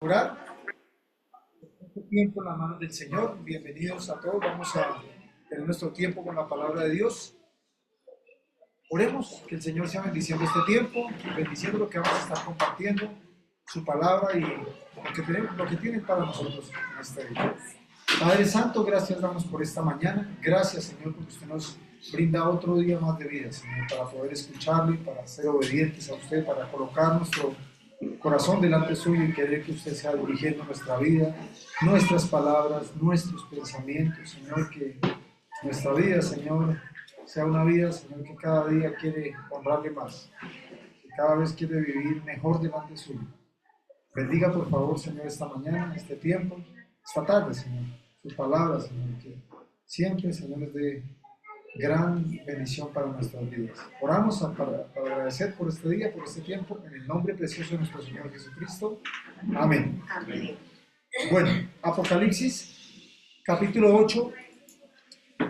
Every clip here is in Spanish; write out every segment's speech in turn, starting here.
Orar. Este tiempo en las manos del Señor. Bienvenidos a todos. Vamos a tener nuestro tiempo con la palabra de Dios. Oremos que el Señor sea bendiciendo este tiempo, bendiciendo lo que vamos a estar compartiendo, su palabra y lo que tiene para nosotros en este día. Padre Santo, gracias damos por esta mañana. Gracias, Señor, porque usted nos brinda otro día más de vida, Señor, para poder escucharlo y para ser obedientes a usted, para colocar nuestro corazón delante suyo y querer que usted sea dirigiendo nuestra vida, nuestras palabras, nuestros pensamientos, Señor, que nuestra vida, Señor, sea una vida, Señor, que cada día quiere honrarle más, que cada vez quiere vivir mejor delante suyo. Bendiga, por favor, Señor, esta mañana, este tiempo, esta tarde, Señor, sus palabras, Señor, que siempre, Señor, es de gran bendición para nuestras vidas. Oramos para agradecer por este día, por este tiempo, en el nombre precioso de nuestro Señor Jesucristo. Amén. Amén. Bueno, Apocalipsis, capítulo 8,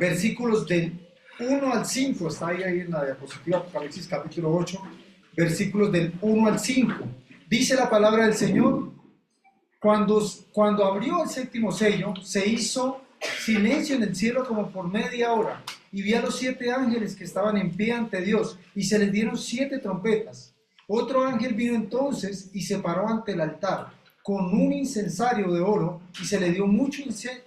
versículos del 1 al 5, está ahí en la diapositiva, Apocalipsis, capítulo 8, versículos del 1 al 5. Dice la palabra del Señor: cuando abrió el séptimo sello, se hizo silencio en el cielo como por media hora, y vi a los 7 ángeles que estaban en pie ante Dios, y se les dieron 7 trompetas. Otro ángel vino entonces y se paró ante el altar con un incensario de oro, y se le dio mucho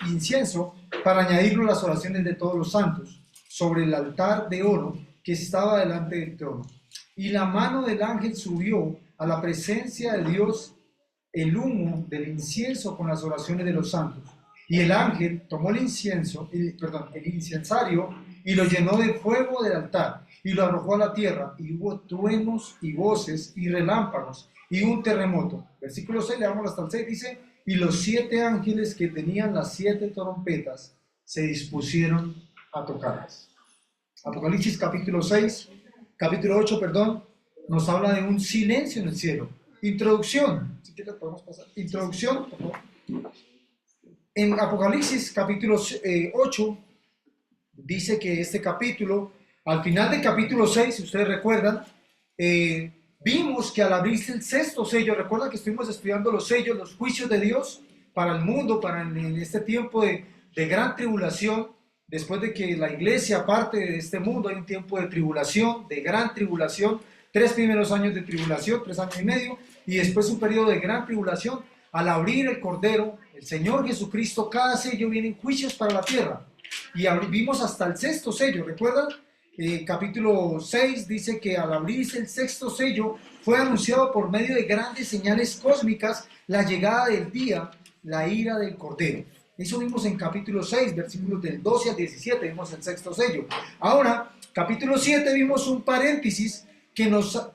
incienso para añadirlo a las oraciones de todos los santos, sobre el altar de oro que estaba delante del trono. Y la mano del ángel subió a la presencia de Dios el humo del incienso con las oraciones de los santos. Y el ángel tomó el incensario y lo llenó de fuego del altar y lo arrojó a la tierra, y hubo truenos y voces y relámpagos y un terremoto. Versículo 6, le vamos hasta el 6, dice: y los 7 ángeles que tenían las 7 trompetas se dispusieron a tocarlas. Apocalipsis capítulo 8, nos habla de un silencio en el cielo. Introducción, si quieres podemos pasar. Introducción, por favor. En Apocalipsis capítulo 8, dice que este capítulo, al final del capítulo 6, si ustedes recuerdan, vimos que al abrirse el 6º sello, recuerdan que estuvimos estudiando los sellos, los juicios de Dios para el mundo, en este tiempo de gran tribulación. Después de que la iglesia parte de este mundo, hay un tiempo de tribulación, de gran tribulación, 3 primeros años de tribulación, 3 años y medio, y después un periodo de gran tribulación. Al abrir el Cordero, el Señor Jesucristo, cada sello vienen juicios para la tierra. Y vimos hasta el 6º sello, ¿recuerdan? Capítulo 6 dice que al abrirse el 6º sello, fue anunciado por medio de grandes señales cósmicas la llegada del día, la ira del Cordero. Eso vimos en capítulo 6, versículos del 12 al 17, vimos el 6º sello. Ahora, capítulo 7, vimos un paréntesis que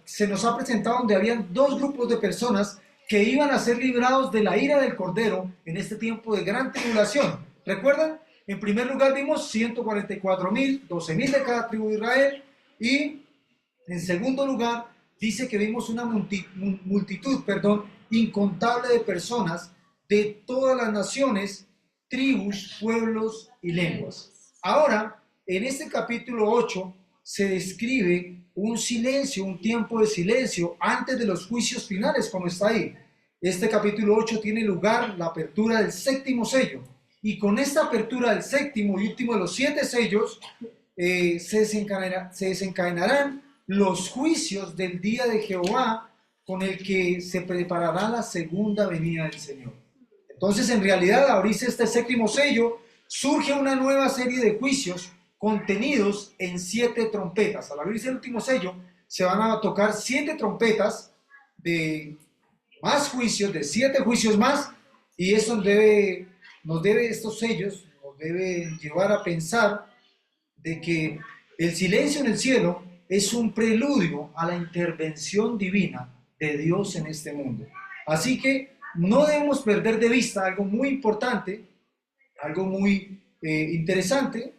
se nos ha presentado, donde habían 2 grupos de personas que iban a ser librados de la ira del Cordero en este tiempo de gran tribulación. ¿Recuerdan? En primer lugar vimos 144.000, 12.000 de cada tribu de Israel, y en segundo lugar dice que vimos una multitud incontable de personas de todas las naciones, tribus, pueblos y lenguas. Ahora, en este capítulo 8 se describe un silencio, un tiempo de silencio antes de los juicios finales, como está ahí. Este capítulo 8 tiene lugar la apertura del 7º sello, y con esta apertura del 7º y último de los 7 sellos se desencadenarán los juicios del día de Jehová, con el que se preparará la segunda venida del Señor. Entonces, en realidad, al abrirse este 7º sello, surge una nueva serie de juicios contenidos en 7 trompetas. Al abrirse el último sello, se van a tocar 7 trompetas de más juicios, de 7 juicios más, y eso estos sellos nos deben llevar a pensar de que el silencio en el cielo es un preludio a la intervención divina de Dios en este mundo. Así que no debemos perder de vista algo muy importante, algo muy interesante.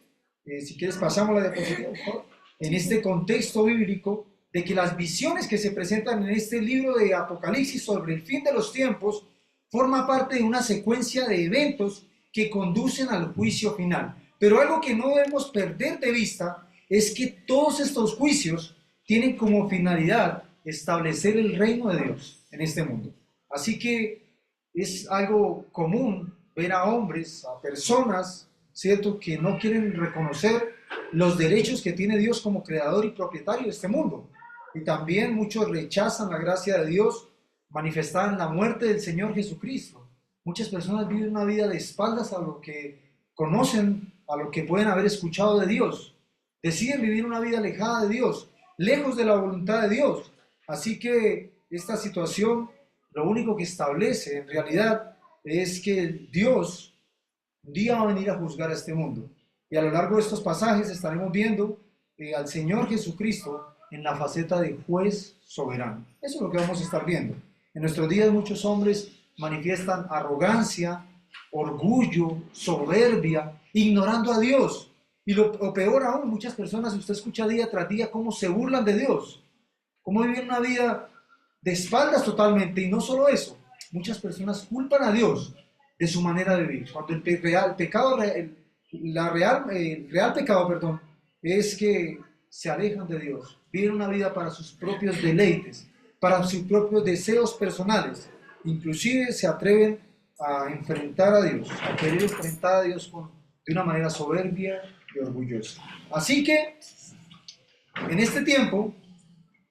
Si quieres pasamos la diapositiva, por favor. En este contexto bíblico de que las visiones que se presentan en este libro de Apocalipsis sobre el fin de los tiempos forma parte de una secuencia de eventos que conducen al juicio final. Pero algo que no debemos perder de vista es que todos estos juicios tienen como finalidad establecer el reino de Dios en este mundo. Así que es algo común ver a hombres, a personas, ¿cierto?, que no quieren reconocer los derechos que tiene Dios como creador y propietario de este mundo. Y también muchos rechazan la gracia de Dios manifestada en la muerte del Señor Jesucristo. Muchas personas viven una vida de espaldas a lo que conocen, a lo que pueden haber escuchado de Dios. Deciden vivir una vida alejada de Dios, lejos de la voluntad de Dios. Así que esta situación lo único que establece en realidad es que Dios un día va a venir a juzgar a este mundo. Y a lo largo de estos pasajes estaremos viendo al Señor Jesucristo en la faceta de juez soberano. Eso es lo que vamos a estar viendo. En nuestros días muchos hombres manifiestan arrogancia, orgullo, soberbia, ignorando a Dios. Y lo peor aún, muchas personas, usted escucha día tras día cómo se burlan de Dios, cómo viven una vida de espaldas totalmente. Y no solo eso, muchas personas culpan a Dios de su manera de vivir. Cuando el real pecado, el real pecado, perdón, es que se alejan de Dios, viven una vida para sus propios deleites, para sus propios deseos personales. Inclusive se atreven a enfrentar a Dios, a querer enfrentar a Dios de una manera soberbia y orgullosa. Así que en este tiempo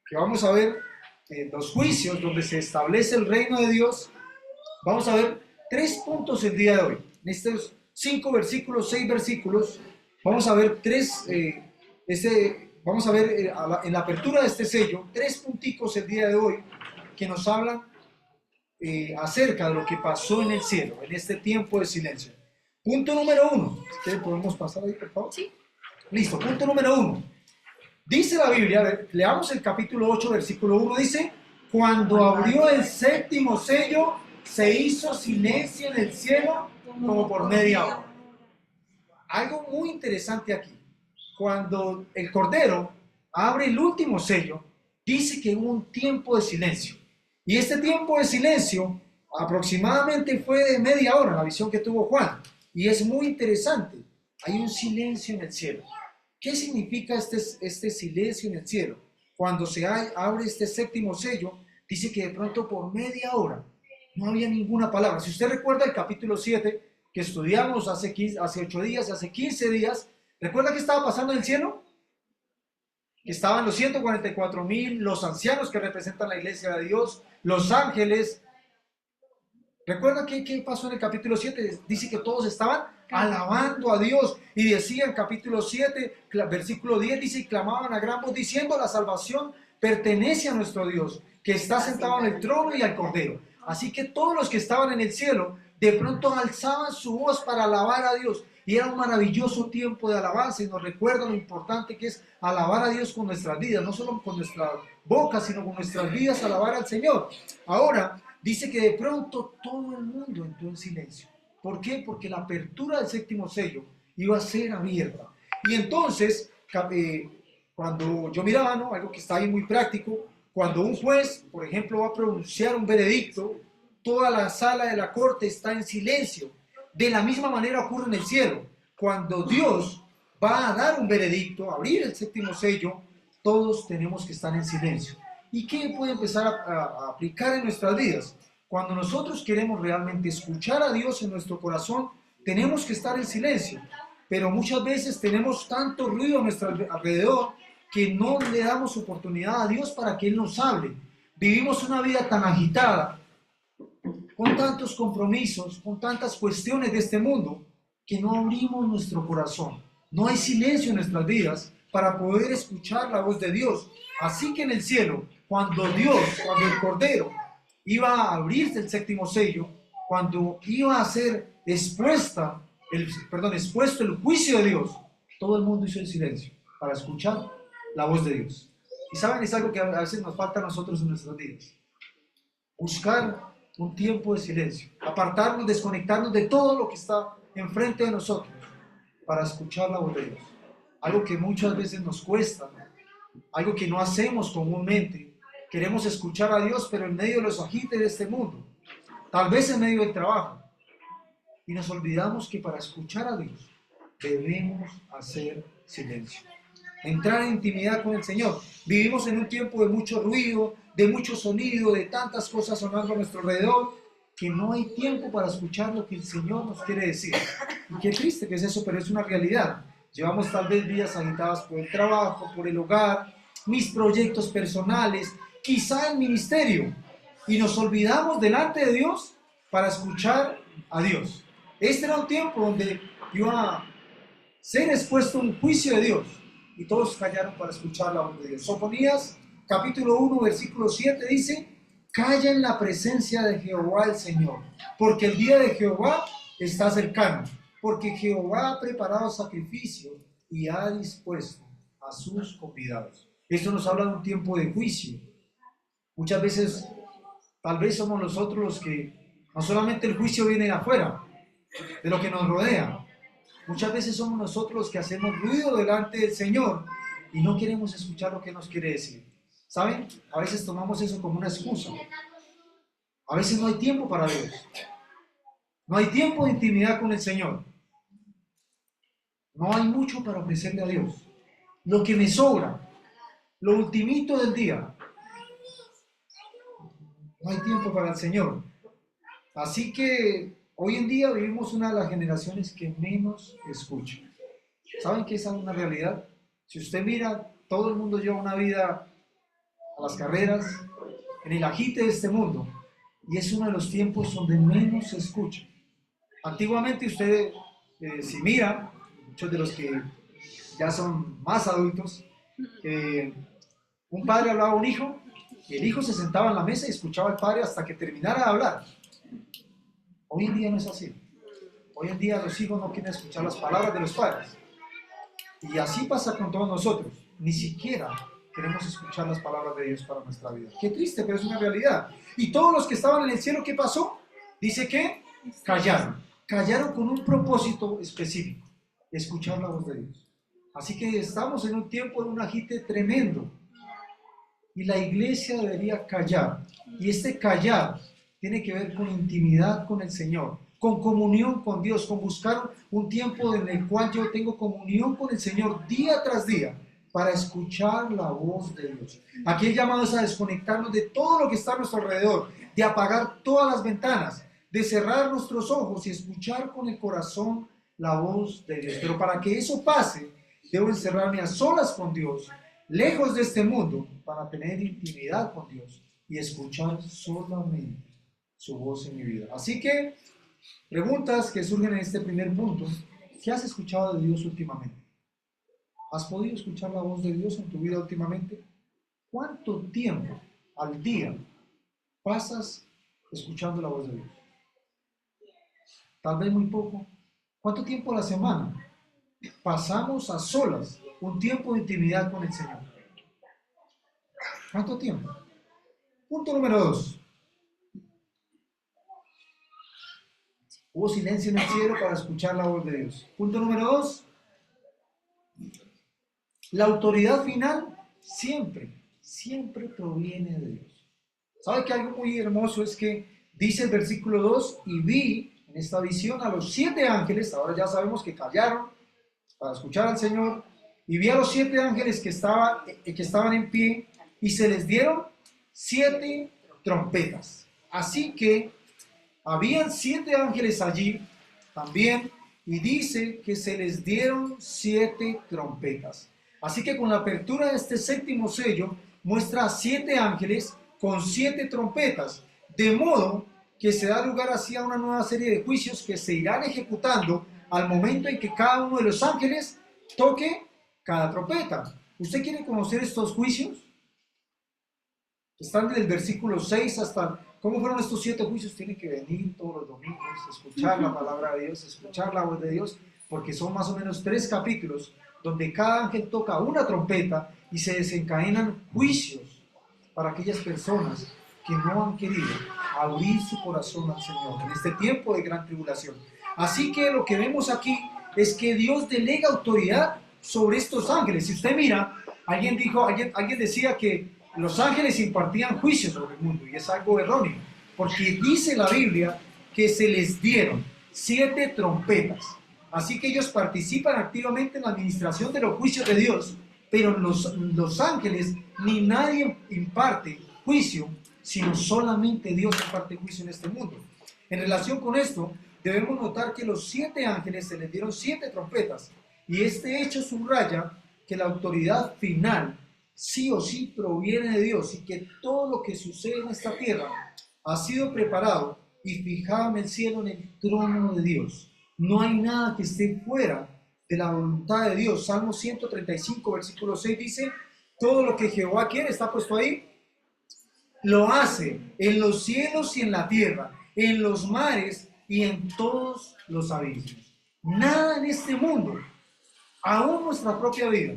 que vamos a ver los juicios donde se establece el reino de Dios, vamos a ver 3 puntos el día de hoy. En estos 5 versículos, 6 versículos, vamos a ver vamos a ver en la apertura de este sello, 3 punticos el día de hoy que nos hablan acerca de lo que pasó en el cielo, en este tiempo de silencio. Punto número 1. ¿Podemos pasar ahí, por favor? Sí. Listo, punto número 1. Dice la Biblia, a ver, leamos el capítulo 8, versículo 1, dice: cuando abrió el 7º sello, se hizo silencio en el cielo como por media hora. Algo muy interesante aquí. Cuando el Cordero abre el último sello, dice que hubo un tiempo de silencio. Y este tiempo de silencio aproximadamente fue de media hora, la visión que tuvo Juan. Y es muy interesante. Hay un silencio en el cielo. ¿Qué significa este silencio en el cielo? Cuando se abre este 7º sello, dice que de pronto por media hora no había ninguna palabra. Si usted recuerda el capítulo 7 que estudiamos hace 8 días, hace 15 días, ¿recuerda qué estaba pasando en el cielo? Que estaban los 144,000, los ancianos que representan la iglesia de Dios, los ángeles. ¿Recuerda qué pasó en el capítulo 7? Dice que todos estaban alabando a Dios y decían, capítulo 7, versículo 10, dice, y clamaban a gran voz diciendo: la salvación pertenece a nuestro Dios, que está sentado en el trono y al Cordero. Así que todos los que estaban en el cielo de pronto alzaban su voz para alabar a Dios, y era un maravilloso tiempo de alabanza, y nos recuerda lo importante que es alabar a Dios con nuestras vidas, no solo con nuestra boca, sino con nuestras vidas, alabar al Señor. Ahora dice que de pronto todo el mundo entró en silencio. ¿Por qué? Porque la apertura del 7º sello iba a ser abierta. Y entonces, cuando yo miraba, ¿no?, algo que está ahí muy práctico, cuando un juez, por ejemplo, va a pronunciar un veredicto, toda la sala de la corte está en silencio. De la misma manera ocurre en el cielo. Cuando Dios va a dar un veredicto, abrir el 7º sello, todos tenemos que estar en silencio. ¿Y qué puede empezar a aplicar en nuestras vidas? Cuando nosotros queremos realmente escuchar a Dios en nuestro corazón, tenemos que estar en silencio. Pero muchas veces tenemos tanto ruido a nuestro alrededor que no le damos oportunidad a Dios para que Él nos hable. Vivimos una vida tan agitada, con tantos compromisos, con tantas cuestiones de este mundo, que no abrimos nuestro corazón. No hay silencio en nuestras vidas para poder escuchar la voz de Dios. Así que en el cielo, cuando el Cordero iba a abrirse el 7º sello, cuando iba a ser expuesto el juicio de Dios, todo el mundo hizo el silencio para escuchar la voz de Dios. Y saben, es algo que a veces nos falta a nosotros en nuestras vidas. Buscar un tiempo de silencio, apartarnos, desconectarnos de todo lo que está enfrente de nosotros para escuchar la voz de Dios. Algo que muchas veces nos cuesta, algo que no hacemos comúnmente. Queremos escuchar a Dios, pero en medio de los agites de este mundo, tal vez en medio del trabajo, y nos olvidamos que para escuchar a Dios debemos hacer silencio, entrar en intimidad con el Señor. Vivimos en un tiempo de mucho ruido, de mucho sonido, de tantas cosas sonando a nuestro alrededor, que no hay tiempo para escuchar lo que el Señor nos quiere decir. Y qué triste que es eso, pero es una realidad. Llevamos tal vez vidas agitadas por el trabajo, por el hogar, mis proyectos personales, quizá el ministerio, y nos olvidamos delante de Dios para escuchar a Dios. Este era un tiempo donde iba a ser expuesto un juicio de Dios, y todos callaron para escuchar la voz de Dios. Sofonías capítulo 1 versículo 7 dice: calla en la presencia de Jehová el Señor, porque el día de Jehová está cercano, porque Jehová ha preparado sacrificio y ha dispuesto a sus convidados. Esto nos habla de un tiempo de juicio. Muchas veces, tal vez somos nosotros los que, no solamente el juicio viene de afuera, de lo que nos rodea, muchas veces somos nosotros los que hacemos ruido delante del Señor y no queremos escuchar lo que nos quiere decir. ¿Saben? A veces tomamos eso como una excusa. A veces no hay tiempo para Dios. No hay tiempo de intimidad con el Señor. No hay mucho para ofrecerle a Dios. Lo que me sobra, lo ultimito del día. No hay tiempo para el Señor. Así que hoy en día vivimos una de las generaciones que menos escucha. ¿Saben qué es una realidad? Si usted mira, todo el mundo lleva una vida a las carreras, en el agite de este mundo, y es uno de los tiempos donde menos se escucha. Antiguamente usted, si mira, muchos de los que ya son más adultos, un padre hablaba a un hijo, y el hijo se sentaba en la mesa y escuchaba al padre hasta que terminara de hablar. Hoy en día no es así. Hoy en día los hijos no quieren escuchar las palabras de los padres. Y así pasa con todos nosotros. Ni siquiera queremos escuchar las palabras de Dios para nuestra vida. Qué triste, pero es una realidad. Y todos los que estaban en el cielo, ¿qué pasó? Dice que callaron. Callaron con un propósito específico: escuchar la voz de Dios. Así que estamos en un tiempo de un agite tremendo. Y la iglesia debería callar. Y este callar tiene que ver con intimidad con el Señor, con comunión con Dios, con buscar un tiempo en el cual yo tengo comunión con el Señor día tras día, para escuchar la voz de Dios. Aquí el llamado es a desconectarnos de todo lo que está a nuestro alrededor, de apagar todas las ventanas, de cerrar nuestros ojos y escuchar con el corazón la voz de Dios. Pero para que eso pase, debo encerrarme a solas con Dios, lejos de este mundo, para tener intimidad con Dios y escuchar solamente su voz en mi vida. Así que, preguntas que surgen en este primer punto: ¿qué has escuchado de Dios últimamente? ¿Has podido escuchar la voz de Dios en tu vida últimamente? ¿Cuánto tiempo al día pasas escuchando la voz de Dios? Tal vez muy poco. ¿Cuánto tiempo a la semana pasamos a solas un tiempo de intimidad con el Señor? ¿Cuánto tiempo? Punto número 2. Hubo silencio en el cielo para escuchar la voz de Dios. Punto número 2. La autoridad final siempre proviene de Dios. ¿Sabe que algo muy hermoso es que dice el versículo 2: y vi en esta visión a los 7 ángeles, ahora ya sabemos que callaron para escuchar al Señor, y vi a los 7 ángeles que estaban en pie, y se les dieron 7 trompetas. Así que habían 7 ángeles allí también, y dice que se les dieron 7 trompetas. Así que con la apertura de este 7º sello, muestra a 7 ángeles con 7 trompetas, de modo que se da lugar así a una nueva serie de juicios que se irán ejecutando al momento en que cada uno de los ángeles toque cada trompeta. ¿Usted quiere conocer estos juicios? Están desde el versículo 6 hasta... ¿Cómo fueron estos 7 juicios? Tiene que venir todos los domingos, escuchar la palabra de Dios, escuchar la voz de Dios, porque son más o menos 3 capítulos donde cada ángel toca una trompeta y se desencadenan juicios para aquellas personas que no han querido abrir su corazón al Señor en este tiempo de gran tribulación. Así que lo que vemos aquí es que Dios delega autoridad sobre estos ángeles. Si usted mira, alguien decía que los ángeles impartían juicio sobre el mundo, y es algo erróneo, porque dice la Biblia que se les dieron 7 trompetas. Así que ellos participan activamente en la administración de los juicios de Dios, pero los ángeles ni nadie imparte juicio, sino solamente Dios imparte juicio en este mundo. En relación con esto, debemos notar que los 7 ángeles se les dieron 7 trompetas, y este hecho subraya que la autoridad final sí o sí proviene de Dios, y que todo lo que sucede en esta tierra ha sido preparado y fijado en el cielo, en el trono de Dios. No hay nada que esté fuera de la voluntad de Dios. Salmo 135, versículo 6 dice: todo lo que Jehová quiere, está puesto ahí, lo hace en los cielos y en la tierra, en los mares y en todos los abismos. Nada en este mundo, aún nuestra propia vida,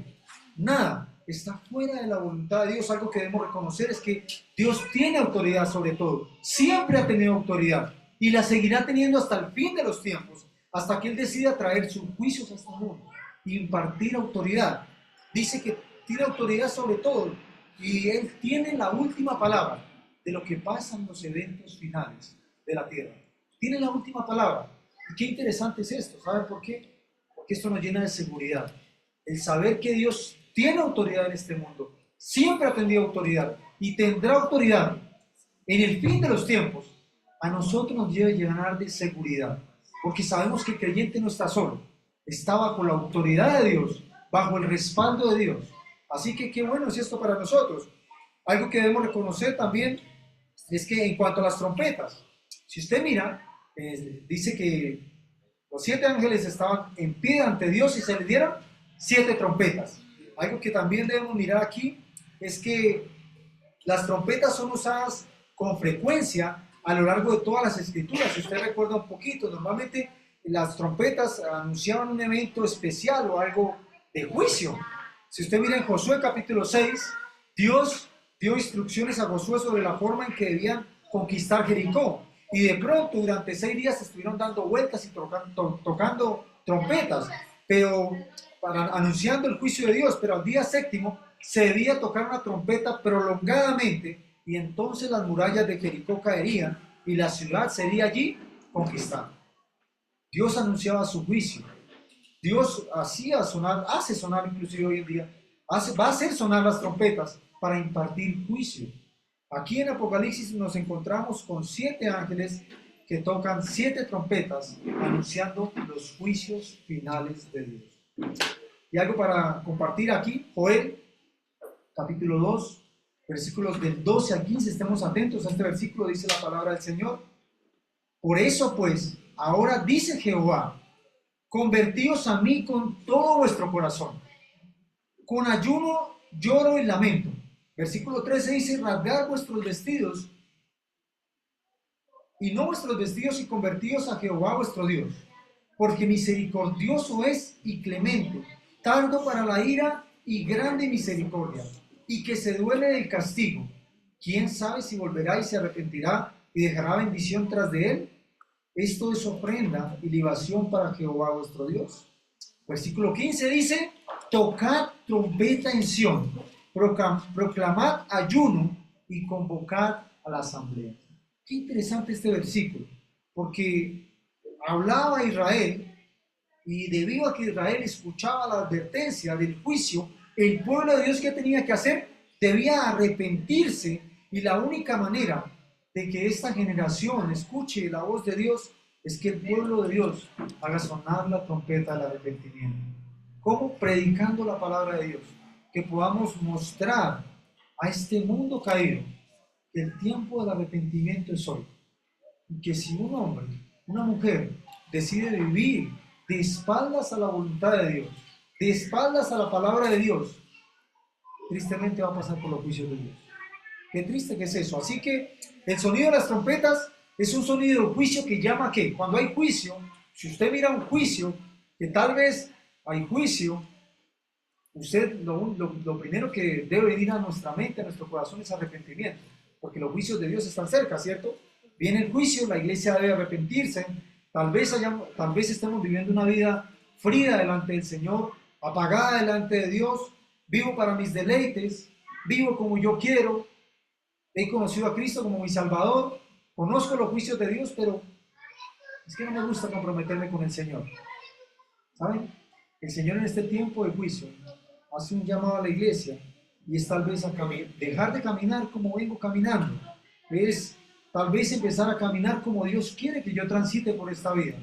nada está fuera de la voluntad de Dios. Algo que debemos reconocer es que Dios tiene autoridad sobre todo, siempre ha tenido autoridad y la seguirá teniendo hasta el fin de los tiempos, hasta que Él decida traer sus juicios a este mundo y impartir autoridad. Dice que tiene autoridad sobre todo y Él tiene la última palabra de lo que pasa en los eventos finales de la tierra. Tiene la última palabra. Y qué interesante es esto. ¿Saben por qué? Porque esto nos llena de seguridad. El saber que Dios tiene autoridad en este mundo, siempre ha tenido autoridad y tendrá autoridad en el fin de los tiempos, a nosotros nos debe llenar de seguridad, porque sabemos que el creyente no está solo, está bajo la autoridad de Dios, bajo el respaldo de Dios. Así que qué bueno es esto para nosotros. Algo que debemos reconocer también es que en cuanto a las trompetas, si usted mira, dice que los 7 ángeles estaban en pie ante Dios y se les dieron 7 trompetas. Algo que también debemos mirar aquí es que las trompetas son usadas con frecuencia a lo largo de todas las escrituras. Si usted recuerda un poquito, normalmente las trompetas anunciaban un evento especial o algo de juicio. Si usted mira en Josué capítulo 6, Dios dio instrucciones a Josué sobre la forma en que debían conquistar Jericó. Y de pronto, durante 6 días estuvieron dando vueltas y tocando trompetas, pero anunciando el juicio de Dios. Pero al día 7º se debía tocar una trompeta prolongadamente, y entonces las murallas de Jericó caerían y la ciudad sería allí conquistada. Dios anunciaba su juicio. Dios hace sonar inclusive hoy en día, va a hacer sonar las trompetas para impartir juicio. Aquí en Apocalipsis nos encontramos con 7 ángeles que tocan 7 trompetas anunciando los juicios finales de Dios. Y algo para compartir aquí, Joel, capítulo 2, versículos del 12 al 15, estemos atentos a este versículo, dice la palabra del Señor. Por eso pues, ahora dice Jehová, convertíos a mí con todo vuestro corazón, con ayuno, lloro y lamento. Versículo 13 dice, rasgad vuestros vestidos, y no vuestros vestidos, y convertíos a Jehová vuestro Dios, porque misericordioso es y clemente, tardo para la ira y grande misericordia, y que se duele del castigo. ¿Quién sabe si volverá y se arrepentirá y dejará bendición tras de él? Esto es ofrenda y libación para Jehová vuestro Dios. Versículo 15 dice, tocad trompeta en Sión, proclamad ayuno y convocad a la asamblea. Qué interesante este versículo, porque hablaba a Israel, y debido a que Israel escuchaba la advertencia del juicio, el pueblo de Dios, ¿qué tenía que hacer? Debía arrepentirse, y la única manera de que esta generación escuche la voz de Dios es que el pueblo de Dios haga sonar la trompeta del arrepentimiento. ¿Cómo? Predicando la palabra de Dios, que podamos mostrar a este mundo caído que el tiempo del arrepentimiento es hoy, y que si un hombre, una mujer decide vivir de espaldas a la voluntad de Dios, de espaldas a la palabra de Dios, tristemente va a pasar por los juicios de Dios. Qué triste que es eso. Así que el sonido de las trompetas es un sonido de juicio que llama a ¿qué? Cuando hay juicio, si usted mira un juicio, que tal vez hay juicio, usted lo primero que debe venir a nuestra mente, a nuestro corazón, es arrepentimiento, porque los juicios de Dios están cerca, ¿cierto? Viene el juicio, la iglesia debe arrepentirse. Tal vez estemos viviendo una vida fría delante del Señor, apagada delante de Dios, vivo para mis deleites, vivo como yo quiero, he conocido a Cristo como mi Salvador, conozco los juicios de Dios, pero es que no me gusta comprometerme con el Señor. ¿Saben? El Señor en este tiempo de juicio hace un llamado a la iglesia, y es tal vez a dejar de caminar como vengo caminando, es Tal vez empezar a caminar como Dios quiere que yo transite por esta vida.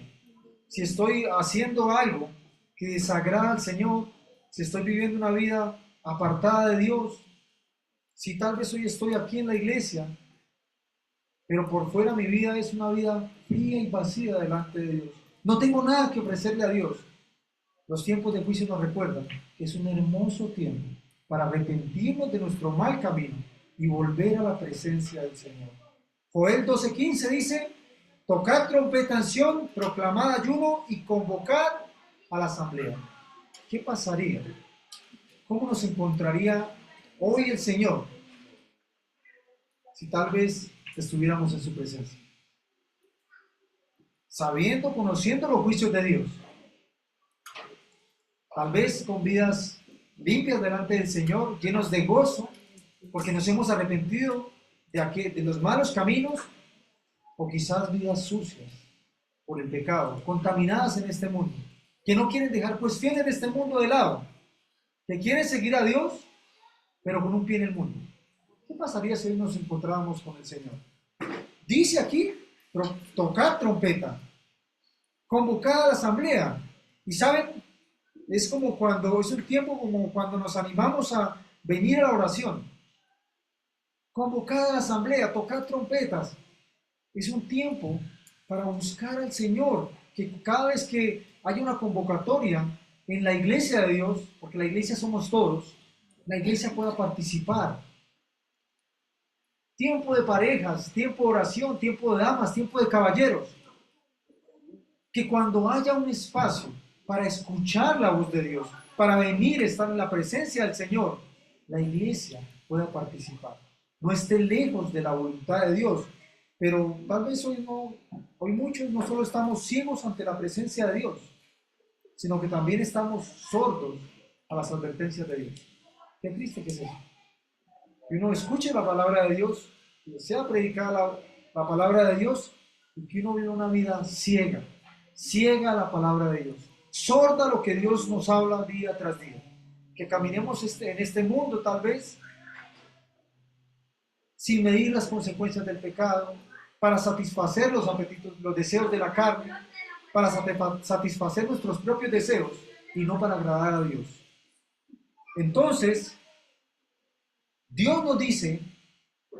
Si estoy haciendo algo que desagrada al Señor, si estoy viviendo una vida apartada de Dios, si tal vez hoy estoy aquí en la iglesia, pero por fuera mi vida es una vida fría y vacía delante de Dios. No tengo nada que ofrecerle a Dios. Los tiempos de juicio nos recuerdan que es un hermoso tiempo para arrepentirnos de nuestro mal camino y volver a la presencia del Señor. Joel 12:15 dice: tocad trompeta en Sión, proclamad ayuno y convocad a la asamblea. ¿Qué pasaría? ¿Cómo nos encontraría hoy el Señor si tal vez estuviéramos en su presencia? Sabiendo, conociendo los juicios de Dios. Tal vez con vidas limpias delante del Señor, llenos de gozo, porque nos hemos arrepentido de los malos caminos, o quizás vidas sucias por el pecado, contaminadas en este mundo, que no quieren dejar cuestiones de este mundo de lado, que quieren seguir a Dios, pero con un pie en el mundo. ¿Qué pasaría si hoy nos encontráramos con el Señor? Dice aquí, tocad trompeta, convocad a la asamblea. Y saben, es un tiempo como cuando nos animamos a venir a la oración. Convocad a la asamblea, tocad trompetas. Es un tiempo para buscar al Señor, que cada vez que haya una convocatoria en la iglesia de Dios, porque la iglesia somos todos, la iglesia pueda participar. Tiempo de parejas, tiempo de oración, tiempo de damas, tiempo de caballeros. Que cuando haya un espacio para escuchar la voz de Dios, para venir a estar en la presencia del Señor, la iglesia pueda participar. No esté lejos de la voluntad de Dios, pero tal vez hoy muchos no solo estamos ciegos ante la presencia de Dios, sino que también estamos sordos a las advertencias de Dios. Qué triste que es eso. Que uno escuche la palabra de Dios, que sea predicada la palabra de Dios, y que uno viva una vida ciega a la palabra de Dios, sorda a lo que Dios nos habla día tras día. Que caminemos en este mundo tal vez sin medir las consecuencias del pecado, para satisfacer los apetitos, los deseos de la carne, para satisfacer nuestros propios deseos y no para agradar a Dios. Entonces, Dios nos dice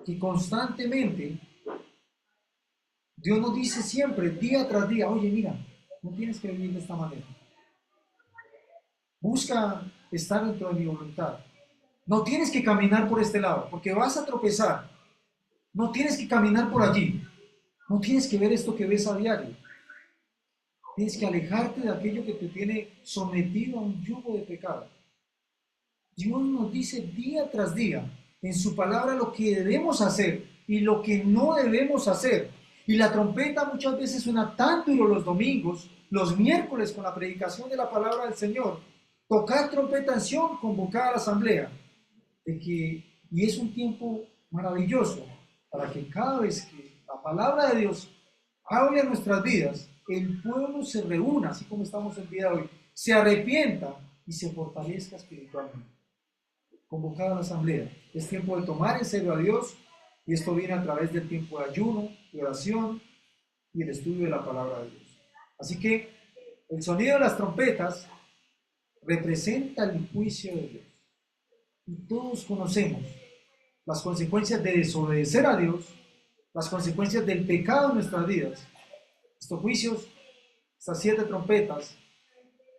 que constantemente, Dios nos dice siempre, día tras día: oye, mira, no tienes que vivir de esta manera. Busca estar dentro de mi voluntad. No tienes que caminar por este lado, porque vas a tropezar. No tienes que caminar por allí. No tienes que ver esto que ves a diario. Tienes que alejarte de aquello que te tiene sometido a un yugo de pecado. Dios nos dice día tras día en su palabra lo que debemos hacer y lo que no debemos hacer. Y la trompeta muchas veces suena tan duro los domingos, los miércoles con la predicación de la palabra del Señor. Tocar trompeta en Sión, convocar a la asamblea. Y es un tiempo maravilloso para que cada vez que la palabra de Dios hable a nuestras vidas, el pueblo se reúna, así como estamos el día de hoy, se arrepienta y se fortalezca espiritualmente. Convocar a la asamblea. Es tiempo de tomar en serio a Dios, y esto viene a través del tiempo de ayuno, de oración y el estudio de la palabra de Dios. Así que el sonido de las trompetas representa el juicio de Dios. Y todos conocemos las consecuencias de desobedecer a Dios, las consecuencias del pecado en nuestras vidas. Estos juicios, estas 7 trompetas,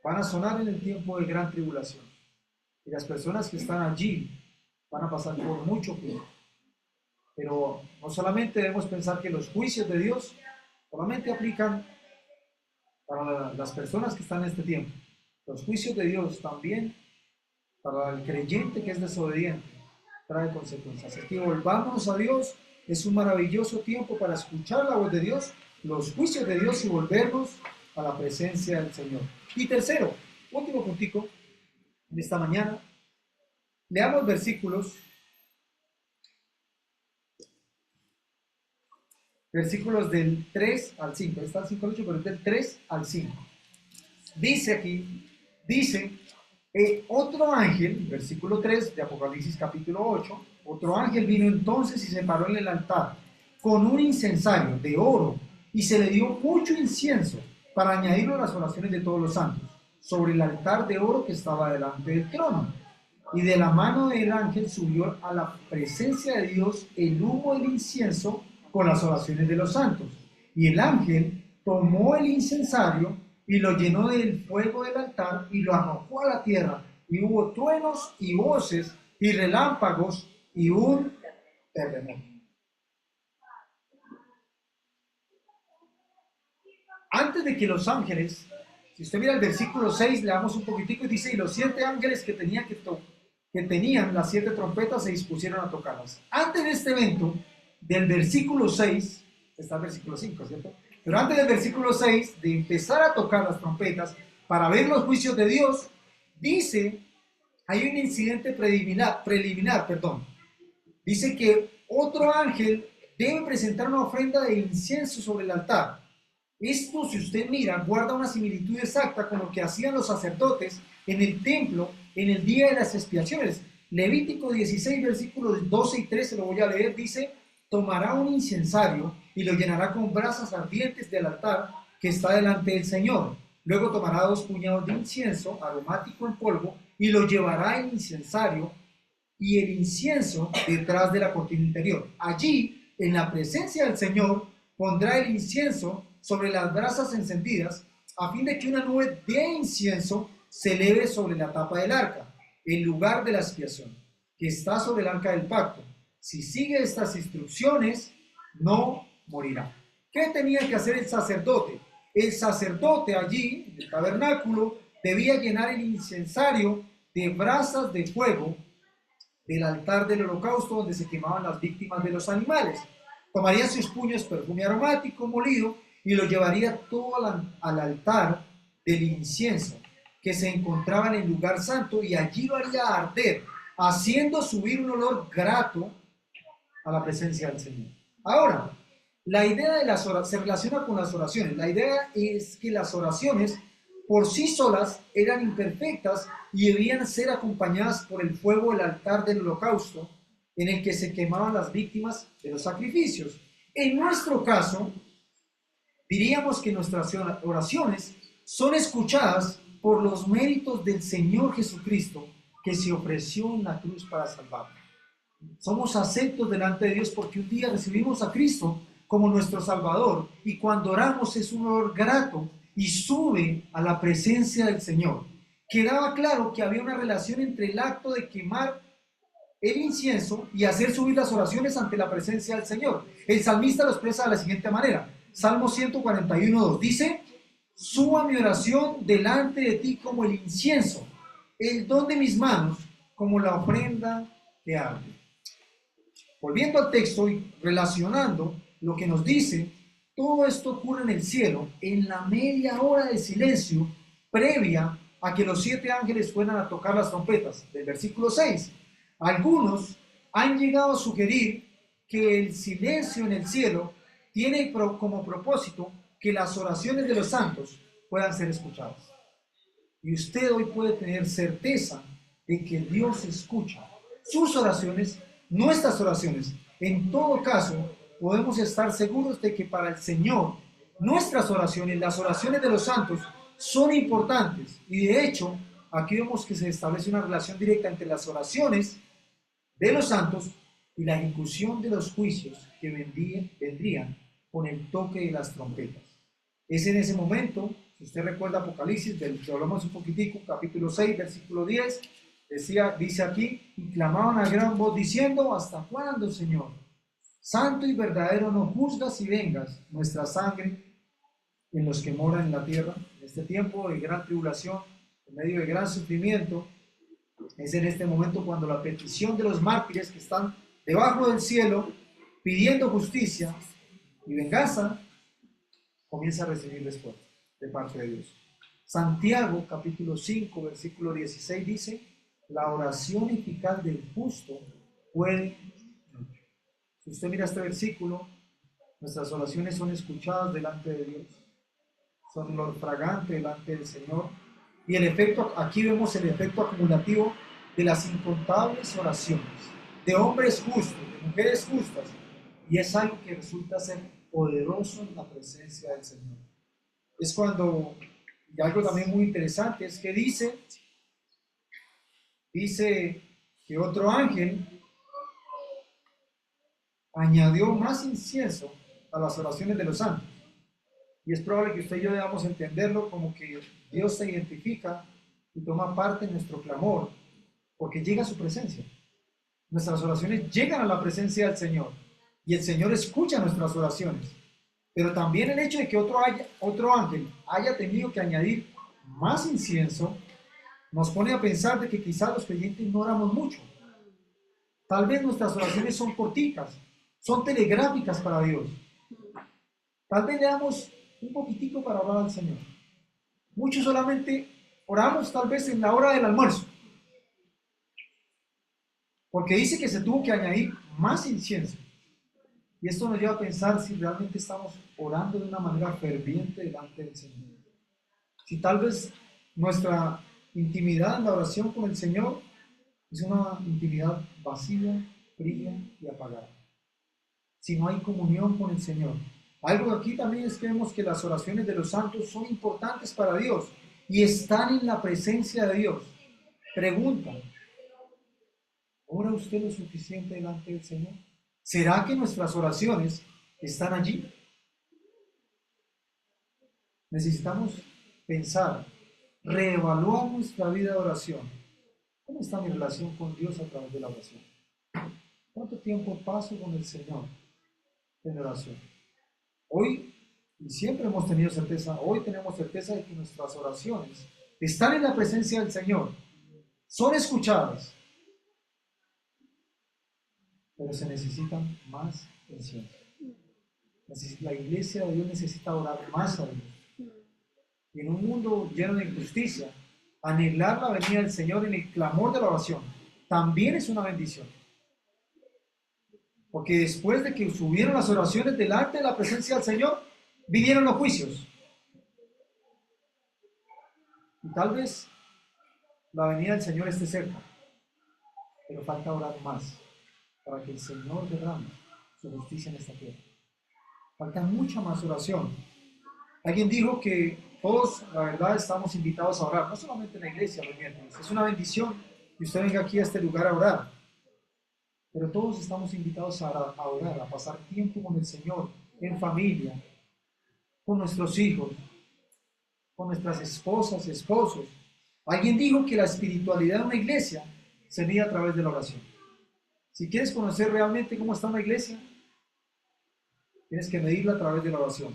van a sonar en el tiempo de gran tribulación. Y las personas que están allí van a pasar por mucho tiempo. Pero no solamente debemos pensar que los juicios de Dios solamente aplican para las personas que están en este tiempo. Los juicios de Dios también para el creyente que es desobediente trae consecuencias. Así que volvamos a Dios. Es un maravilloso tiempo para escuchar la voz de Dios, los juicios de Dios y volvernos a la presencia del Señor. Y tercero, último puntico de esta mañana, leamos versículos del 3 al 5. Está el 5 al 8, pero es del 3 al 5. Dice aquí, otro ángel, versículo 3 de Apocalipsis capítulo 8, otro ángel vino entonces y se paró en el altar con un incensario de oro, y se le dio mucho incienso para añadirlo a las oraciones de todos los santos, sobre el altar de oro que estaba delante del trono. Y de la mano del ángel subió a la presencia de Dios el humo del incienso con las oraciones de los santos. Y el ángel tomó el incensario y lo llenó del fuego del altar y lo arrojó a la tierra. Y hubo truenos y voces y relámpagos y un terremoto. Antes de que los ángeles, si usted mira el versículo 6, le damos un poquitico y dice, y los 7 ángeles que tenían las 7 trompetas se dispusieron a tocarlas. Antes de este evento, del versículo 6, está el versículo 5, ¿cierto? Pero antes del versículo 6, de empezar a tocar las trompetas para ver los juicios de Dios, dice, hay un incidente preliminar, dice que otro ángel debe presentar una ofrenda de incienso sobre el altar. Esto, si usted mira, guarda una similitud exacta con lo que hacían los sacerdotes en el templo en el día de las expiaciones. Levítico 16, versículos 12 y 13, lo voy a leer, dice, tomará un incensario y lo llenará con brasas ardientes del altar que está delante del Señor. Luego tomará 2 puñados de incienso aromático en polvo y lo llevará el incensario y el incienso detrás de la cortina interior. Allí, en la presencia del Señor, pondrá el incienso sobre las brasas encendidas, a fin de que una nube de incienso se eleve sobre la tapa del arca, el lugar de la expiación, que está sobre el arca del pacto. Si sigue estas instrucciones, no morirá. ¿Qué tenía que hacer el sacerdote? El sacerdote allí, en el tabernáculo, debía llenar el incensario de brasas de fuego del altar del holocausto donde se quemaban las víctimas de los animales. Tomaría sus puños perfume aromático molido y lo llevaría todo al altar del incienso que se encontraba en el lugar santo y allí lo haría arder, haciendo subir un olor grato a la presencia del Señor. Ahora, la idea de las oraciones se relaciona con las oraciones. La idea es que las oraciones por sí solas eran imperfectas y debían ser acompañadas por el fuego del altar del holocausto en el que se quemaban las víctimas de los sacrificios. En nuestro caso, diríamos que nuestras oraciones son escuchadas por los méritos del Señor Jesucristo que se ofreció en la cruz para salvarnos. Somos aceptos delante de Dios porque un día recibimos a Cristo como nuestro Salvador y cuando oramos es un olor grato y sube a la presencia del Señor. Quedaba claro que había una relación entre el acto de quemar el incienso y hacer subir las oraciones ante la presencia del Señor. El salmista lo expresa de la siguiente manera. Salmo 141:2 dice, suba mi oración delante de ti como el incienso, el don de mis manos como la ofrenda que arde. Volviendo al texto y relacionando lo que nos dice, todo esto ocurre en el cielo en la media hora de silencio previa a que los 7 ángeles fueran a tocar las trompetas, del versículo 6. Algunos han llegado a sugerir que el silencio en el cielo tiene como propósito que las oraciones de los santos puedan ser escuchadas. Y usted hoy puede tener certeza de que Dios escucha sus oraciones, nuestras oraciones. En todo caso, podemos estar seguros de que para el Señor, nuestras oraciones, las oraciones de los santos, son importantes. Y de hecho, aquí vemos que se establece una relación directa entre las oraciones de los santos y la ejecución de los juicios que vendrían con el toque de las trompetas. Es en ese momento, si usted recuerda Apocalipsis, del que hablamos un poquitico, capítulo 6, versículo 10, dice aquí, y clamaban a gran voz diciendo, ¿hasta cuándo, Señor? Santo y verdadero no juzgas y vengas nuestra sangre en los que moran en la tierra. En este tiempo de gran tribulación, en medio de gran sufrimiento, es en este momento cuando la petición de los mártires que están debajo del cielo pidiendo justicia y venganza comienza a recibir respuesta de parte de Dios. Santiago capítulo 5 versículo 16 dice, la oración eficaz del justo puede mucho. Si usted mira este versículo, nuestras oraciones son escuchadas delante de Dios, son olor fragante delante del Señor. Y el efecto, aquí vemos el efecto acumulativo de las incontables oraciones de hombres justos, de mujeres justas Y es algo que resulta ser poderoso en la presencia del Señor. Es cuando, y algo también muy interesante, es que dice que otro ángel añadió más incienso a las oraciones de los santos. Y es probable que usted y yo debamos entenderlo como que Dios se identifica y toma parte en nuestro clamor, porque llega a su presencia. Nuestras oraciones llegan a la presencia del Señor y el Señor escucha nuestras oraciones. Pero también el hecho de que otro ángel haya tenido que añadir más incienso nos pone a pensar de que quizás los creyentes no oramos mucho. Tal vez nuestras oraciones son corticas, son telegráficas para Dios. Tal vez le damos un poquitico para orar al Señor. Muchos solamente oramos tal vez en la hora del almuerzo, porque dice que se tuvo que añadir más incienso. Y esto nos lleva a pensar si realmente estamos orando de una manera ferviente delante del Señor. Si tal vez nuestra intimidad en la oración con el Señor es una intimidad vacía, fría y apagada. Si no hay comunión con el Señor. Algo de aquí también es que vemos que las oraciones de los santos son importantes para Dios y están en la presencia de Dios. Pregunta, ¿ora usted lo suficiente delante del Señor? ¿Será que nuestras oraciones están allí? Necesitamos pensar, reevaluar nuestra vida de oración. ¿Cómo está mi relación con Dios a través de la oración? ¿Cuánto tiempo paso con el Señor en oración? Hoy, y siempre hemos tenido certeza, hoy tenemos certeza de que nuestras oraciones están en la presencia del Señor, son escuchadas, pero se necesitan más incienso. La iglesia de Dios necesita orar más a Dios. Y en un mundo lleno de injusticia, anhelar la venida del Señor en el clamor de la oración también es una bendición. Porque después de que subieron las oraciones delante de la presencia del Señor, vinieron los juicios. Y tal vez la venida del Señor esté cerca, pero falta orar más para que el Señor derrame su justicia en esta tierra. Falta mucha más oración. Alguien dijo que todos, la verdad, estamos invitados a orar, no solamente en la iglesia los miércoles. Es una bendición que usted venga aquí a este lugar a orar. Pero todos estamos invitados a orar, a pasar tiempo con el Señor, en familia, con nuestros hijos, con nuestras esposas, esposos. Alguien dijo que la espiritualidad de una iglesia se mide a través de la oración. Si quieres conocer realmente cómo está una iglesia, tienes que medirla a través de la oración.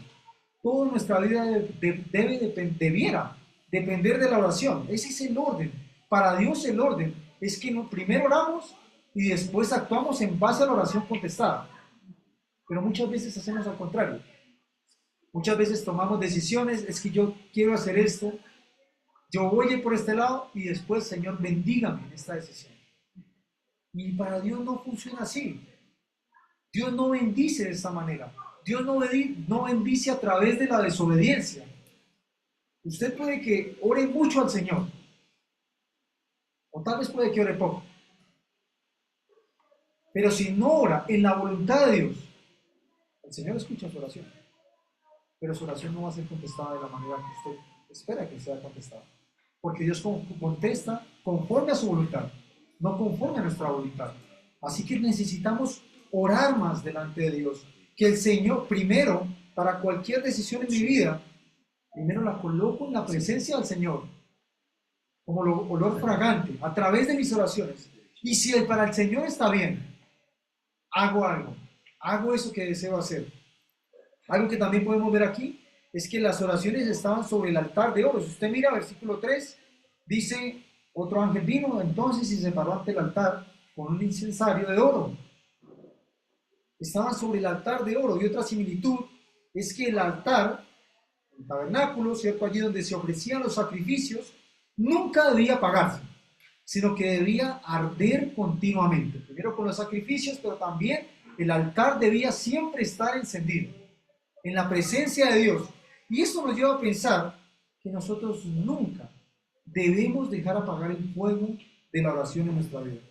Toda nuestra vida debiera depender de la oración. Ese es el orden. Para Dios el orden es que primero oramos y después actuamos en base a la oración contestada. Pero muchas veces hacemos al contrario. Muchas veces tomamos decisiones, es que yo quiero hacer esto, yo voy a ir por este lado y después, Señor, bendígame en esta decisión. Y para Dios no funciona así. Dios no bendice de esta manera. Dios no bendice a través de la desobediencia. Usted puede que ore mucho al Señor, o tal vez puede que ore poco. Pero si no ora en la voluntad de Dios, el Señor escucha su oración, pero su oración no va a ser contestada de la manera que usted espera que sea contestada. Porque Dios contesta conforme a su voluntad, no conforme a nuestra voluntad. Así que necesitamos orar más delante de Dios. Que el Señor, primero, para cualquier decisión en mi vida, primero la coloco en la presencia del Señor, como olor fragante, a través de mis oraciones. Y si para el Señor está bien, hago eso que deseo hacer. Algo que también podemos ver aquí es que las oraciones estaban sobre el altar de oro. Si usted mira versículo 3, dice, otro ángel vino entonces y se paró ante el altar con un incensario de oro. Estaban sobre el altar de oro. Y otra similitud es que el altar, el tabernáculo, ¿cierto? Allí donde se ofrecían los sacrificios, nunca debía apagarse, sino que debía arder continuamente. Primero con los sacrificios, pero también el altar debía siempre estar encendido, en la presencia de Dios. Y esto nos lleva a pensar que nosotros nunca debemos dejar apagar el fuego de la oración en nuestra vida.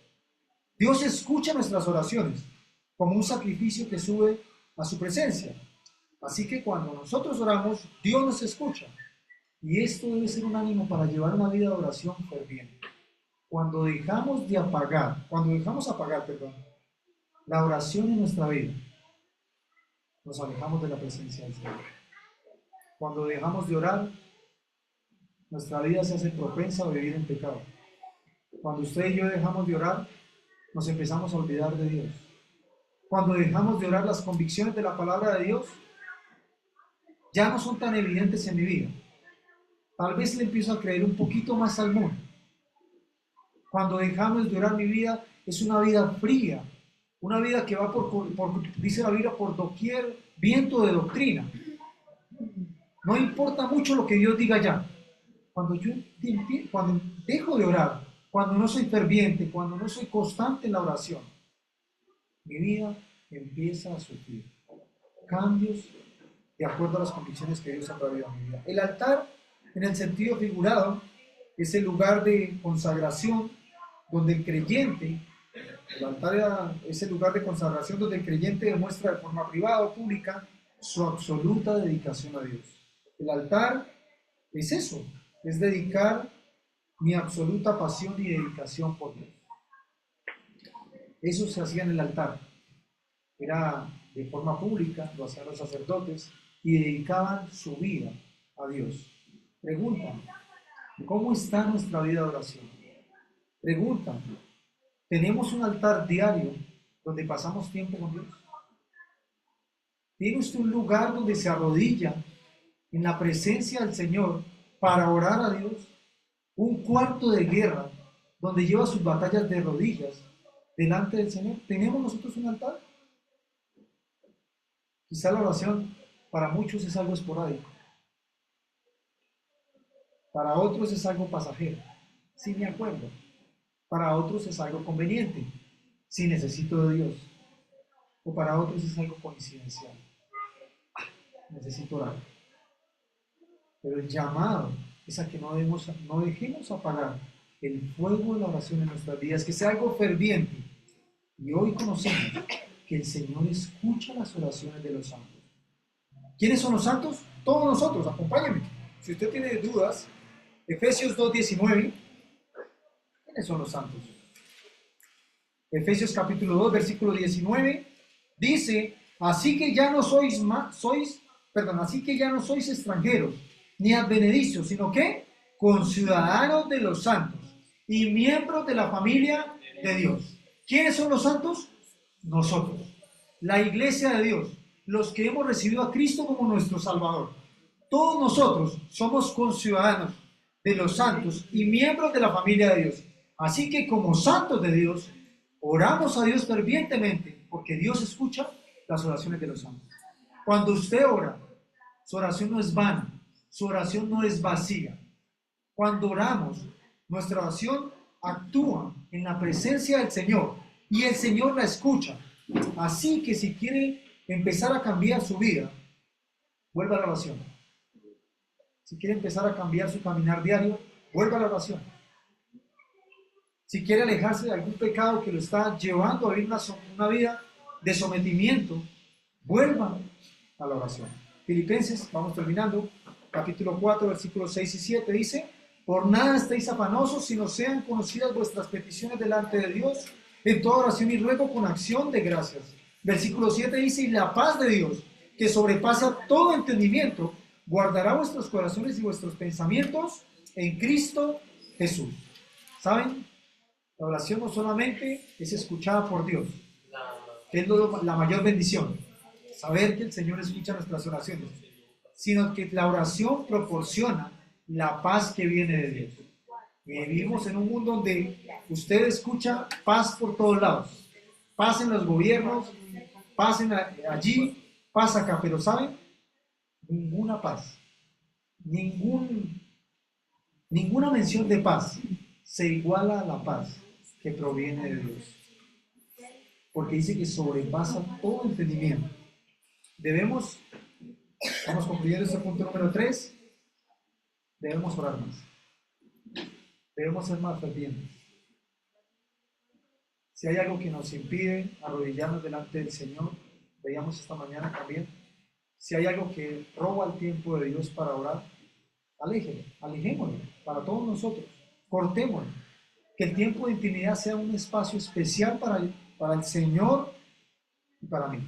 Dios escucha nuestras oraciones, como un sacrificio que sube a su presencia. Así que cuando nosotros oramos, Dios nos escucha. Y esto debe ser un ánimo para llevar una vida de oración ferviente. Cuando dejamos apagar, la oración en nuestra vida, nos alejamos de la presencia del Señor. Cuando dejamos de orar, nuestra vida se hace propensa a vivir en pecado. Cuando usted y yo dejamos de orar, nos empezamos a olvidar de Dios. Cuando dejamos de orar, las convicciones de la palabra de Dios ya no son tan evidentes en mi vida. Tal vez le empiezo a creer un poquito más al mundo. Cuando dejamos de orar, mi vida es una vida fría, una vida que va dice la Biblia, por doquier viento de doctrina. No importa mucho lo que Dios diga ya. Cuando dejo de orar, cuando no soy ferviente, cuando no soy constante en la oración, mi vida empieza a sufrir cambios de acuerdo a las convicciones que Dios ha traído a mi vida. El altar, en el sentido figurado, es el lugar de consagración donde el creyente, el altar es el lugar de consagración donde el creyente demuestra de forma privada o pública su absoluta dedicación a Dios. El altar es eso, es dedicar mi absoluta pasión y dedicación por Dios. Eso se hacía en el altar. Era de forma pública, lo hacían los sacerdotes y dedicaban su vida a Dios. Preguntan, ¿cómo está nuestra vida de oración? Preguntan, ¿tenemos un altar diario donde pasamos tiempo con Dios? ¿Tiene usted un lugar donde se arrodilla en la presencia del Señor para orar a Dios? Un cuarto de guerra donde lleva sus batallas de rodillas delante del Señor. ¿Tenemos nosotros un altar? Quizá la oración para muchos es algo esporádico. Para otros es algo pasajero. Sí, me acuerdo. Para otros es algo conveniente. Sí, necesito de Dios. O para otros es algo coincidencial. Necesito orar. Pero el llamado es a que no dejemos apagar el fuego de la oración en nuestras vidas, que sea algo ferviente. Y hoy conocemos que el Señor escucha las oraciones de los santos. ¿Quiénes son los santos? Todos nosotros, acompáñenme. Si usted tiene dudas, Efesios 2:19, ¿quiénes son los santos? Efesios capítulo 2, versículo 19, dice, así que ya no sois extranjeros, ni advenedizos, sino que conciudadanos de los santos y miembros de la familia de Dios. ¿Quiénes son los santos? Nosotros, la iglesia de Dios, los que hemos recibido a Cristo como nuestro Salvador. Todos nosotros somos conciudadanos de los santos y miembros de la familia de Dios. Así que como santos de Dios, oramos a Dios fervientemente, porque Dios escucha las oraciones de los santos. Cuando usted ora, su oración no es vana, su oración no es vacía. Cuando oramos, nuestra oración actúa en la presencia del Señor y el Señor la escucha. Así que si quiere empezar a cambiar su vida, vuelva a la oración. Si quiere empezar a cambiar su caminar diario, vuelva a la oración. Si quiere alejarse de algún pecado que lo está llevando a vivir una vida de sometimiento, vuelva a la oración. Filipenses, vamos terminando, capítulo 4, versículos 6 y 7 dice, por nada estéis afanosos, sino sean conocidas vuestras peticiones delante de Dios, en toda oración y ruego con acción de gracias. Versículo 7 dice, y la paz de Dios, que sobrepasa todo entendimiento, guardará vuestros corazones y vuestros pensamientos en Cristo Jesús. ¿Saben? La oración no solamente es escuchada por Dios, que es la mayor bendición, saber que el Señor escucha nuestras oraciones, sino que la oración proporciona la paz que viene de Dios. Vivimos en un mundo donde usted escucha paz por todos lados, paz en los gobiernos, paz allí, paz acá, pero ¿saben? Ninguna paz, ninguna mención de paz se iguala a la paz que proviene de Dios, porque dice que sobrepasa todo entendimiento. Vamos concluyendo este punto número 3, debemos orar más, debemos ser más fervientes. Si hay algo que nos impide arrodillarnos delante del Señor, veíamos esta mañana también, si hay algo que roba el tiempo de Dios para orar, alejémoslo para todos nosotros, cortémoslo. Que el tiempo de intimidad sea un espacio especial para el Señor y para mí.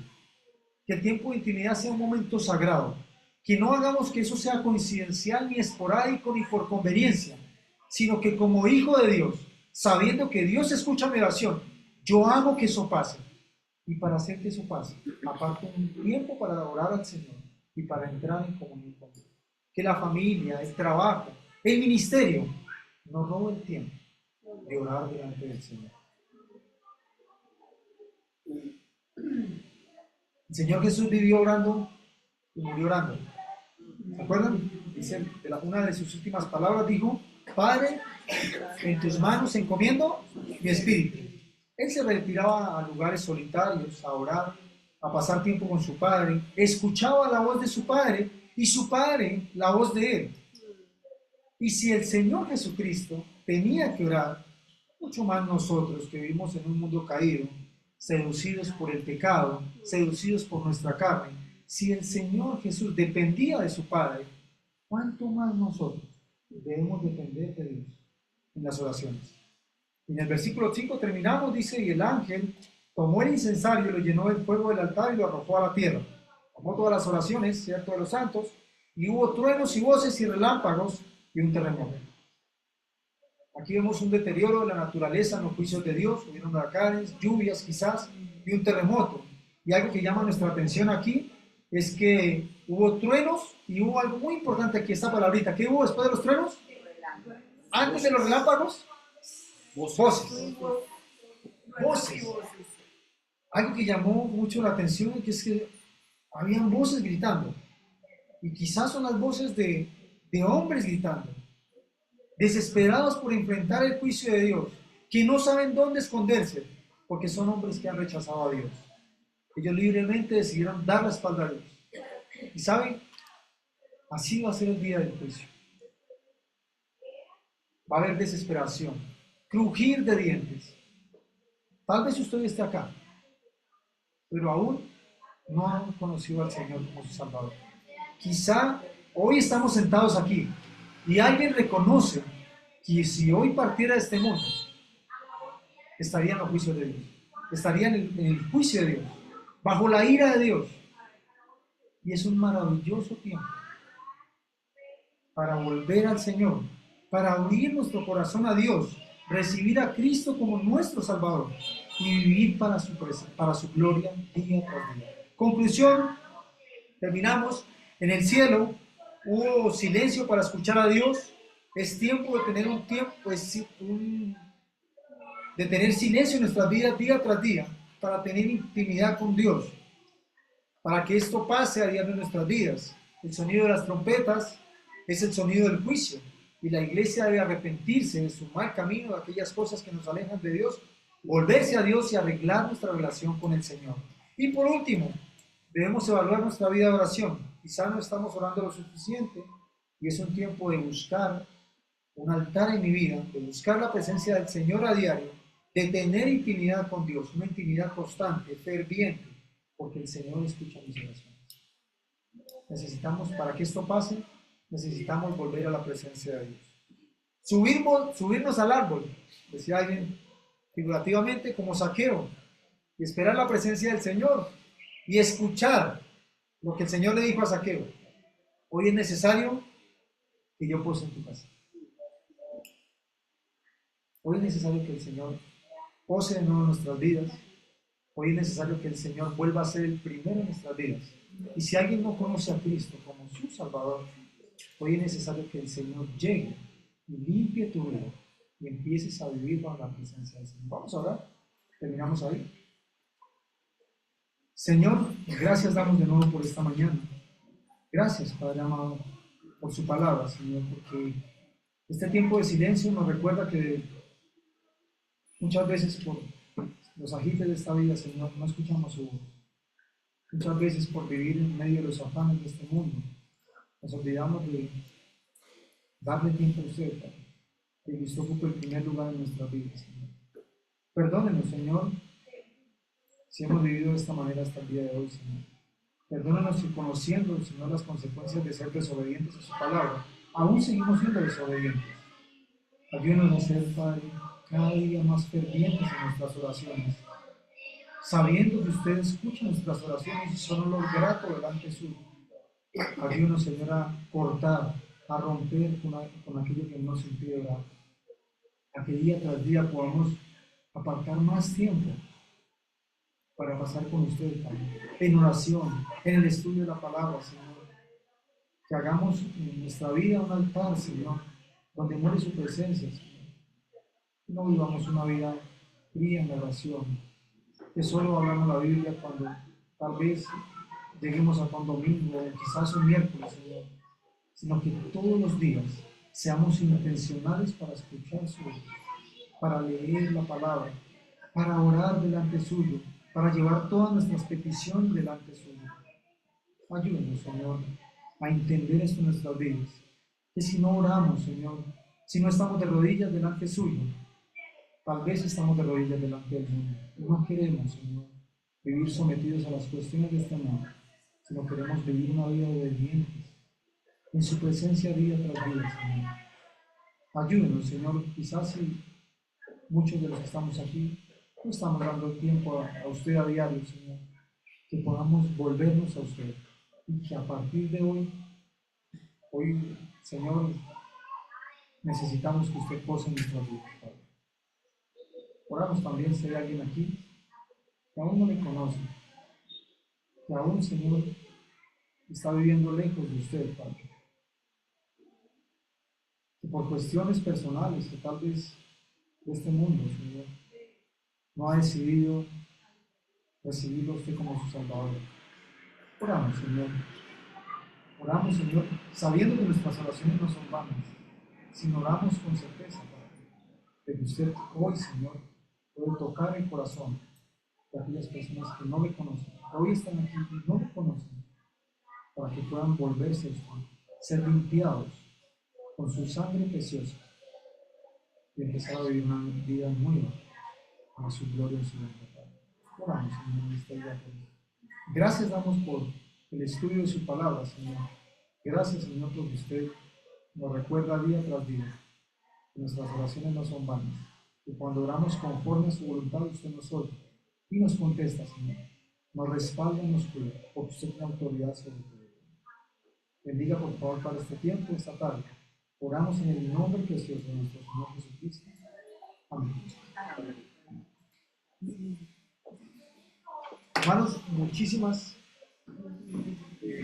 Que el tiempo de intimidad sea un momento sagrado. Que no hagamos que eso sea coincidencial, ni esporádico, ni por conveniencia, sino que como hijo de Dios, sabiendo que Dios escucha mi oración, yo hago que eso pase. Y para hacer que eso pase, aparto un tiempo para orar al Señor y para entrar en comunión con Dios. Que la familia, el trabajo, el ministerio nos robe el tiempo de orar delante del Señor. El Señor Jesús vivió orando y murió orando. ¿Se acuerdan? Dice, una de sus últimas palabras dijo: Padre, en tus manos encomiendo mi espíritu. Él se retiraba a lugares solitarios a orar, a pasar tiempo con su padre, escuchaba la voz de su padre y su padre la voz de él. Y si el Señor Jesucristo tenía que orar, mucho más nosotros que vivimos en un mundo caído, seducidos por el pecado, seducidos por nuestra carne, si el Señor Jesús dependía de su Padre, ¿cuánto más nosotros debemos depender de Dios en las oraciones? En el versículo 5 terminamos, dice: y el ángel tomó el incensario y lo llenó del fuego del altar y lo arrojó a la tierra. Tomó todas las oraciones, ¿cierto?, de los santos, y hubo truenos y voces y relámpagos y un terremoto. Aquí vemos un deterioro de la naturaleza en los juicios de Dios. Hubieron huracanes, lluvias quizás, y un terremoto. Y algo que llama nuestra atención aquí es que hubo truenos y hubo algo muy importante aquí, esta palabrita. ¿Qué hubo después de los truenos? Antes de los relámpagos, voces. Voces. Algo que llamó mucho la atención es que habían voces gritando. Y quizás son las voces de hombres gritando, desesperados por enfrentar el juicio de Dios, que no saben dónde esconderse, porque son hombres que han rechazado a Dios. Ellos libremente decidieron dar la espalda a Dios. Y saben, así va a ser el día del juicio. Va a haber desesperación, crujir de dientes. Tal vez usted esté acá, pero aún no han conocido al Señor como su Salvador. Quizá hoy estamos sentados aquí y alguien reconoce que si hoy partiera de este mundo, estaría en los juicios de Dios, estaría en el juicio de Dios, bajo la ira de Dios. Y es un maravilloso tiempo para volver al Señor, para abrir nuestro corazón a Dios, recibir a Cristo como nuestro Salvador y vivir para su gloria día tras día. Conclusión, terminamos. En el cielo hubo silencio para escuchar a Dios. Es tiempo de tener de tener silencio en nuestras vidas día tras día, para tener intimidad con Dios, para que esto pase a diario en nuestras vidas. El sonido de las trompetas es el sonido del juicio, y la iglesia debe arrepentirse de su mal camino, de aquellas cosas que nos alejan de Dios, volverse a Dios y arreglar nuestra relación con el Señor. Y por último, debemos evaluar nuestra vida de oración. Quizá no estamos orando lo suficiente, y es un tiempo de buscar un altar en mi vida, de buscar la presencia del Señor a diario, de tener intimidad con Dios, una intimidad constante, ferviente, porque el Señor escucha mis oraciones. Necesitamos, para que esto pase, necesitamos volver a la presencia de Dios. Subirnos al árbol, decía alguien figurativamente, como Zaqueo, y esperar la presencia del Señor y escuchar lo que el Señor le dijo a Zaqueo: hoy es necesario que yo pose en tu casa. Hoy es necesario que el Señor pose de nuevo en nuestras vidas. Hoy es necesario que el Señor vuelva a ser el primero en nuestras vidas. Y si alguien no conoce a Cristo como su Salvador, hoy es necesario que el Señor llegue y limpie tu vida y empieces a vivir bajo la presencia del Señor. Vamos a orar. Terminamos ahí. Señor, gracias damos de nuevo por esta mañana. Gracias, Padre amado, por su palabra, Señor, porque este tiempo de silencio nos recuerda que muchas veces por los agites de esta vida, Señor, no escuchamos su voz. Muchas veces por vivir en medio de los afanes de este mundo, nos olvidamos de darle tiempo a usted, Padre, que usted ocupe el primer lugar en nuestras vidas, Señor. Perdónenos, Señor, si hemos vivido de esta manera hasta el día de hoy, Señor. Perdónanos si conociendo, Señor, las consecuencias de ser desobedientes a su palabra, aún seguimos siendo desobedientes. Ayúdanos a ser, Padre, cada día más fervientes en nuestras oraciones, sabiendo que usted escucha nuestras oraciones y son olor grato delante suyo. Ayúdanos, Señor, a cortar, a romper con aquello que nos impide orar, a que día tras día podamos apartar más tiempo para pasar con usted, Padre, en oración, en el estudio de la palabra, Señor. Que hagamos en nuestra vida un altar, Señor, donde muere su presencia, Señor. No vivamos una vida fría en la oración, que solo hablamos la Biblia cuando tal vez lleguemos a un domingo o quizás un miércoles, Señor, sino que todos los días seamos intencionales para escuchar su voz, para leer la palabra, para orar delante suyo, para llevar todas nuestras peticiones delante suyo. Ayúdenos, Señor, a entender esto en nuestras vidas, que si no oramos, Señor, si no estamos de rodillas delante suyo, tal vez estamos de rodillas delante del mundo. No queremos, Señor, vivir sometidos a las cuestiones de este mundo, sino queremos vivir una vida obediente, en su presencia día tras día, Señor. Ayúdenos, Señor, quizás si muchos de los que estamos aquí no estamos dando tiempo a usted a diario, Señor, que podamos volvernos a usted y que a partir de hoy, Señor, necesitamos que usted pose en nuestras vidas, Padre. Oramos también si hay alguien aquí que aún no le conoce, que aún, Señor, está viviendo lejos de usted, Padre, que por cuestiones personales, que tal vez de este mundo, Señor, no ha decidido recibirlo a usted como su Salvador. Oramos, Señor. Oramos, Señor, sabiendo que nuestras oraciones no son vanas, sino oramos con certeza, Padre, de que usted hoy, Señor, puede tocar el corazón de aquellas personas que no le conocen, que hoy están aquí y no le conocen, para que puedan volverse a usted, ser limpiados con su sangre preciosa y empezar a vivir una vida nueva para su gloria y su nombre. Oramos, Señor, en esta vida. Gracias damos por el estudio de su palabra, Señor. Gracias, Señor, porque usted nos recuerda día tras día que nuestras oraciones no son vanas, que cuando oramos conforme a su voluntad, usted nos oye y nos contesta, Señor. Nos respalda y nos cuida, porque usted tiene autoridad sobre todo. Bendiga, por favor, para este tiempo, esta tarde. Oramos en el nombre precioso de nuestro Señor Jesucristo. Amén. Hermanos, muchísimas